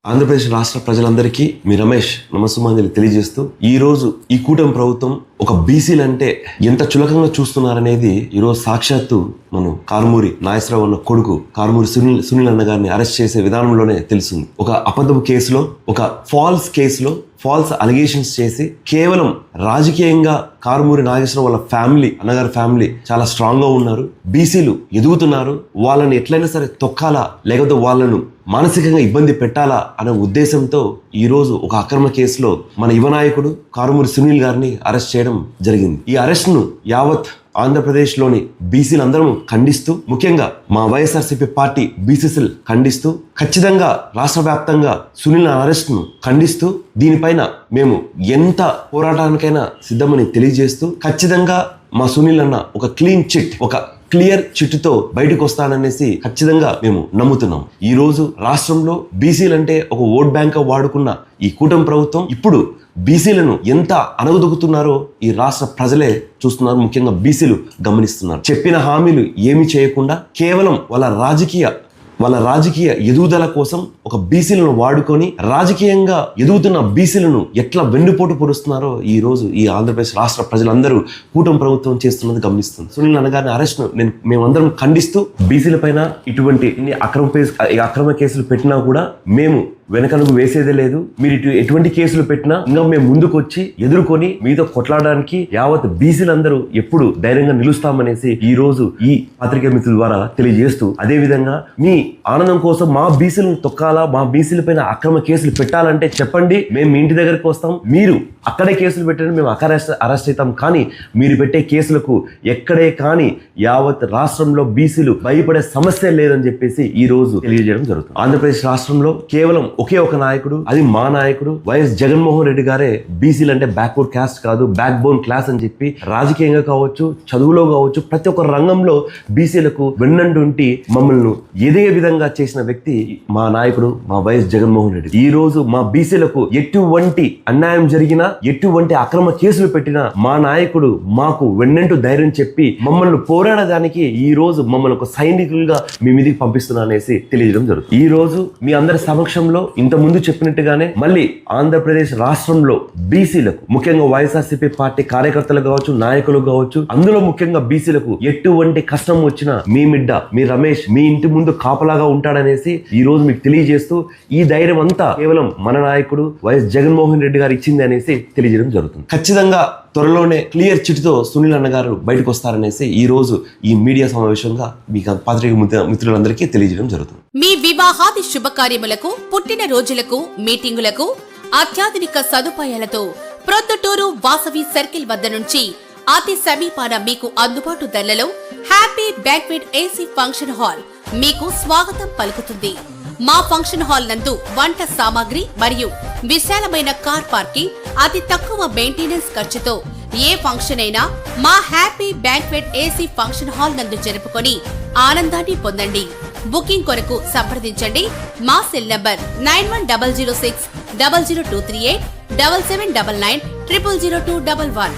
ఆంధ్రప్రదేశ్ రాష్ట్ర ప్రజలందరికీ మీ రమేష్ నమస్సుమాంజలి తెలియజేస్తూ ఈ రోజు ఈ కూటమి ప్రభుత్వం ఒక బీసీలు అంటే ఎంత చులకంగా చూస్తున్నారనేది ఈరోజు సాక్షాత్తు మనం కారుమూరి నాగేశ్వరరావు అన్న కొడుకు కారుమూరి సునీల్ అన్న గారిని అరెస్ట్ చేసే విధానంలోనే తెలిసింది. ఒక అబద్ధపు కేసులో, ఒక ఫాల్స్ కేసులో ఫాల్స్ అలిగేషన్స్ చేసి కేవలం రాజకీయంగా కారుమూరి నాగేశ్వరరావు వాళ్ళ ఫ్యామిలీ, అన్నగారి ఫ్యామిలీ చాలా స్ట్రాంగ్ గా ఉన్నారు. బీసీలు ఎదుగుతున్నారు, వాళ్ళని ఎట్లయినా సరే తొక్కాలా, లేకపోతే వాళ్ళను మానసికంగా ఇబ్బంది పెట్టాలా అనే ఉద్దేశంతో ఈ రోజు ఒక అక్రమ కేసులో మన యువ నాయకుడు కారుమూరి సునీల్ గారిని అరెస్ట్ చేయడం జరిగింది. ఈ అరెస్ట్ ను యావత్ ఆంధ్రప్రదేశ్ లోని బీసీలందరం ఖండిస్తూ, ముఖ్యంగా మా వైఎస్ఆర్సీపీ పార్టీ బీసీసీలు ఖండిస్తూ, ఖచ్చితంగా రాష్ట్ర వ్యాప్తంగా సునీల్ అరెస్ట్ ను ఖండిస్తూ, దీనిపైన మేము ఎంత పోరాటానికైనా సిద్ధమని తెలియజేస్తూ, ఖచ్చితంగా మా సునీల్ అన్న ఒక క్లీన్ చిట్, ఒక క్లియర్ చిట్టుతో బయటకు వస్తాననేసి ఖచ్చితంగా మేము నమ్ముతున్నాం. ఈ రోజు రాష్ట్రంలో బీసీలంటే ఒక ఓట్ బ్యాంక్ వాడుకున్న ఈ కూటమి ప్రభుత్వం ఇప్పుడు బీసీలను ఎంత అణగదొక్కుతున్నారో ఈ రాష్ట్ర ప్రజలే చూస్తున్నారు, ముఖ్యంగా బీసీలు గమనిస్తున్నారు. చెప్పిన హామీలు ఏమీ చేయకుండా కేవలం వాళ్ళ రాజకీయ ఎదుగుదల కోసం ఒక బీసీలను వాడుకొని రాజకీయంగా ఎదుగుతున్న బీసీలను ఎట్లా వెన్నుపోటు పొడుస్తున్నారో ఈ రోజు ఈ ఆంధ్రప్రదేశ్ రాష్ట్ర ప్రజలందరూ కూటమి ప్రభుత్వం చేస్తున్నది గమనిస్తుంది. సునీల్ అన్నగారిని అరెస్ట్ మేమందరం ఖండిస్తూ, బీసీల పైన ఇటువంటి అక్రమ కేసులు పెట్టినా కూడా మేము వెనకనుగు వేసేదే లేదు. మీరు ఎటువంటి కేసులు పెట్టినా ఇంకా మేము ముందుకు వచ్చి ఎదుర్కొని మీతో కొట్లాడడానికి యావత్ బీసీలందరూ ఎప్పుడు ధైర్యంగా నిలుస్తామనేసి ఈ రోజు ఈ పత్రికా మిత్రుల ద్వారా తెలియజేస్తూ, అదే విధంగా మీ ఆనందం కోసం మా బీసీలను తొక్కాలా, మా బీసీల పైన అక్రమ కేసులు పెట్టాలంటే చెప్పండి, మేము మీ ఇంటి దగ్గరికి వస్తాం. మీరు అక్కడే కేసులు పెట్టండి, మేము అక్కడ అరెస్ట్ అవుతాం. కానీ మీరు పెట్టే కేసులకు ఎక్కడే కానీ యావత్ రాష్ట్రంలో బీసీలు భయపడే సమస్య లేదని చెప్పేసి ఈ రోజు తెలియజేయడం జరుగుతుంది. ఆంధ్రప్రదేశ్ రాష్ట్రంలో కేవలం ఒకే ఒక నాయకుడు, అది మా నాయకుడు వైఎస్ జగన్మోహన్ రెడ్డి గారే బీసీలు అంటే బ్యాక్వర్డ్ క్యాస్ట్ కాదు, బ్యాక్ బోన్ క్లాస్ అని చెప్పి రాజకీయంగా కావచ్చు, చదువులో కావచ్చు, ప్రతి ఒక్క రంగంలో బీసీలకు వెన్నంటుంటి మమ్మల్ని ఎదిగే విధంగా చేసిన వ్యక్తి మా నాయకుడు, మా వైఎస్ జగన్మోహన్ రెడ్డి. ఈ రోజు మా బీసీలకు ఎటువంటి అన్యాయం జరిగినా, ఎటువంటి అక్రమ కేసులు పెట్టినా మా నాయకుడు మాకు వెన్నంటూ ధైర్యం చెప్పి మమ్మల్ని పోరాడడానికి ఈ రోజు మమ్మల్ని ఒక సైనికులుగా మీ మీదకి పంపిస్తున్నా అనేసి తెలియజేయడం జరుగుతుంది. ఈ రోజు మీ అందరి సమక్షంలో ఇంత ముందు చెప్పినట్టుగానే మళ్ళీ ఆంధ్రప్రదేశ్ రాష్ట్రంలో బీసీలకు, ముఖ్యంగా వైఎస్ఆర్సీపీ పార్టీ కార్యకర్తలు కావచ్చు, నాయకులు కావచ్చు, అందులో ముఖ్యంగా బీసీలకు ఎటువంటి కష్టం వచ్చినా మీ బిడ్డ, మీ రమేష్ మీ ఇంటి ముందు కాపలాగా ఉంటాడనేసి ఈ రోజు మీకు తెలియజేస్తూ, ఈ ధైర్యం అంతా కేవలం మన నాయకుడు వైఎస్ జగన్మోహన్ రెడ్డి గారు ఇచ్చింది అనేసి తెలియజేయడం జరుగుతుంది. ఖచ్చితంగా త్వరలోనే క్లియర్ చిట్తో సునీల్ అన్న గారు బయటకు వస్తారనేసి ఈ రోజు ఈ మీడియా సమావేశంగా మీకు పత్రిక మిత్రులందరికీ తెలియజేయడం జరుగుతుంది. మీ వివాహాది శుభకార్యములకు, పుట్టిన రోజులకు, మీటింగులకు అత్యాధునిక సదుపాయాలతో ప్రొద్దుటూరు వాసవి సర్కిల్ వద్ద నుంచి అతి సమీపాన మీకు అందుబాటు ధరలలో happy banquet AC function hall మీకు స్వాగతం పలుకుతుంది. మా ఫంక్షన్ హాల్ నందు వంట సామాగ్రి మరియు విశాలమైన కార్ పార్కింగ్, అతి తక్కువ మెయింటెనెన్స్ ఖర్చుతో ఏ ఫంక్షన్ అయినా మా happy banquet AC function hall నందు జరుపుకొని ఆనందాన్ని పొందండి. బుకింగ్ కొరకు సంప్రదించండి. మా సెల్ నంబర్ 9100600238 7799 000211.